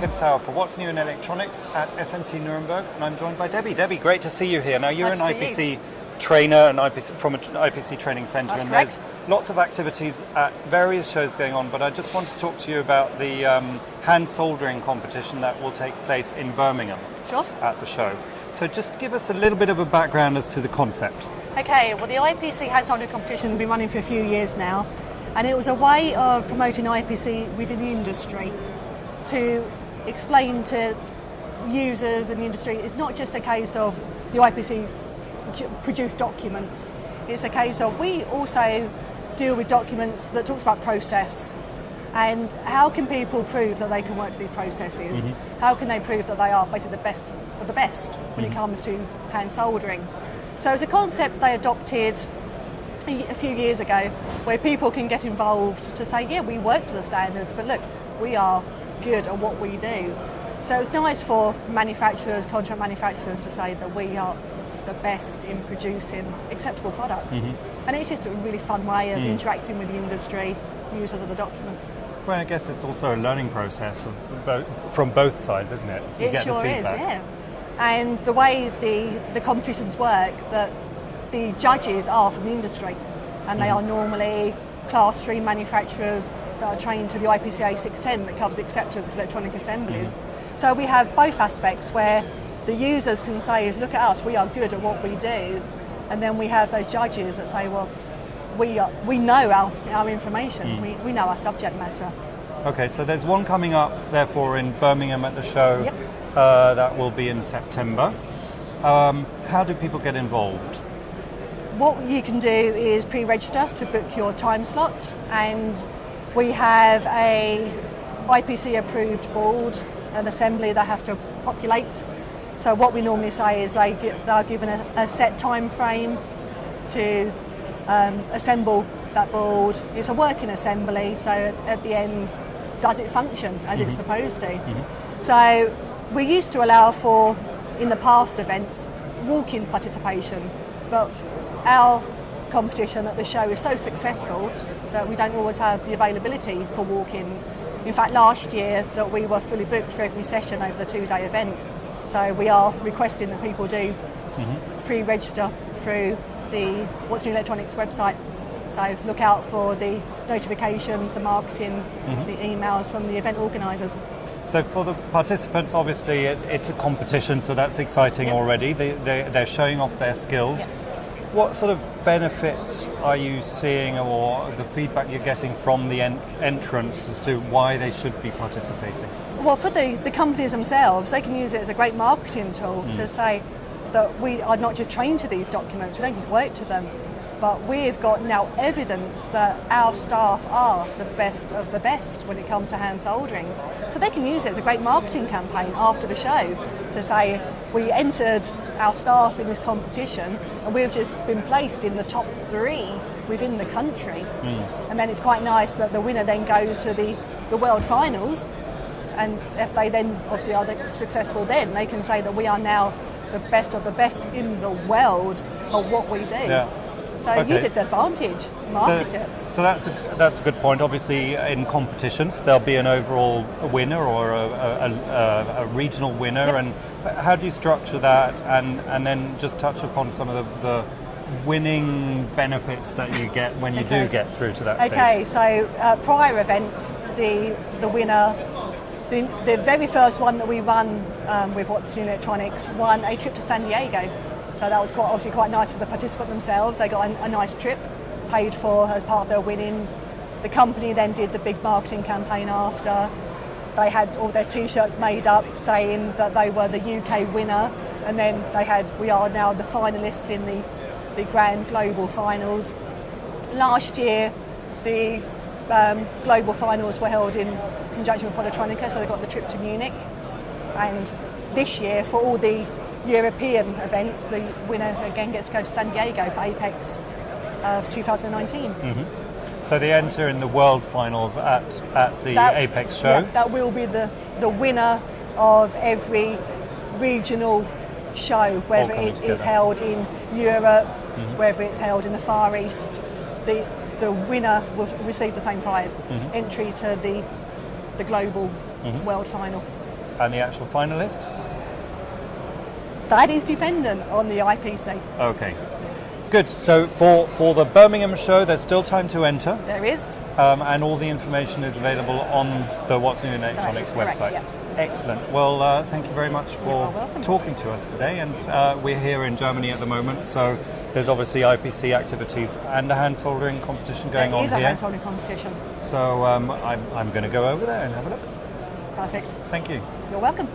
Tim Sauer for What's New in Electronics at SMT Nuremberg, and I'm joined by Debbie. Debbie, great to see you here. Now, you're nice an IPC trainer and from an IPC training centre, and correct. there's lots of activities at various shows going on, but I just want to talk to you about the hand soldering competition that will take place in Birmingham at the show. So just give us a little bit of a background as to the concept. Okay, well, the IPC hand soldering competition has been running for a few years now, and it was a way of promoting IPC within the industry to explain to users in the industry it's not just a case of the IPC produce documents, it's a case of we also deal with documents that talks about process and how can people prove that they can work to these processes, how can they prove that they are basically the best of the best when it comes to hand soldering. So it's a concept they adopted a few years ago where people can get involved to say, yeah, we work to the standards, but look, we are good at what we do. So it's nice for manufacturers, contract manufacturers to say that we are the best in producing acceptable products. And it's just a really fun way of interacting with the industry, users of the documents. Well, I guess it's also a learning process from both sides, isn't it? You It sure is, yeah. And the way the competitions work, that the judges are from the industry, and they are normally Class 3 manufacturers that are trained to the IPCA 610 that covers acceptance of electronic assemblies. So we have both aspects where the users can say, look at us, we are good at what we do, and then we have those judges that say, well, we know our information, we know our subject matter. Okay, so there's one coming up, therefore, in Birmingham at the show. Yep. That will be in September. How do people get involved? What you can do is pre-register to book your time slot, and we have a IPC approved board, an assembly they have to populate. So what we normally say is they're given a set time frame to assemble that board. It's a working assembly, so at the end, does it function as it's supposed to? So we used to allow for, in the past events, walk-in participation, but our competition at the show is so successful that we don't always have the availability for walk-ins. In fact, last year that we were fully booked for every session over the 2-day event. So we are requesting that people do pre-register through the What's New Electronics website. So look out for the notifications, the marketing, the emails from the event organisers. So for the participants, obviously it's a competition, so that's exciting already. They're showing off their skills. What sort of benefits are you seeing, or the feedback you're getting from the entrants as to why they should be participating? Well, for the companies themselves, they can use it as a great marketing tool to say that we are not just trained to these documents, we don't just work to them, but we've got now evidence that our staff are the best of the best when it comes to hand soldering. So they can use it as a great marketing campaign after the show to say, we entered our staff in this competition and we've just been placed in the top 3 within the country. And then it's quite nice that the winner then goes to the world finals, and if they then obviously are successful, then they can say that we are now the best of the best in the world of what we do. So use it to advantage, market it. So that's a good point. Obviously, in competitions, there'll be an overall winner or a regional winner. And how do you structure that? And then just touch upon some of the winning benefits that you get when you do get through to that stage. Okay, so prior events, the winner, the very first one that we run with What's New Electronics won a trip to San Diego. So that was obviously quite nice for the participant themselves. They got a nice trip paid for as part of their winnings. The company then did the big marketing campaign after. They had all their t-shirts made up saying that they were the UK winner, and then we are now the finalist in the grand global finals. Last year the global finals were held in conjunction with Polytronica, so they got the trip to Munich. And this year, for all the European events, the winner again gets to go to San Diego for Apex of 2019. So they enter in the world finals at the Apex show? Yeah, that will be the winner of every regional show, whether it is held in Europe, whether it's held in the Far East. The winner will receive the same prize, entry to the global world final. And the actual finalist? That is dependent on the IPC. Okay. Good. So for the Birmingham show, there's still time to enter. There is. And all the information is available on the What's New in Electronics correct, website. yeah. Excellent. Well, thank you very much for welcome. talking to us today. And we're here in Germany at the moment, so there's obviously IPC activities and a hand soldering competition going on It is a here. hand soldering competition. So I'm going to go over there and have a look. Perfect. Thank you. You're welcome.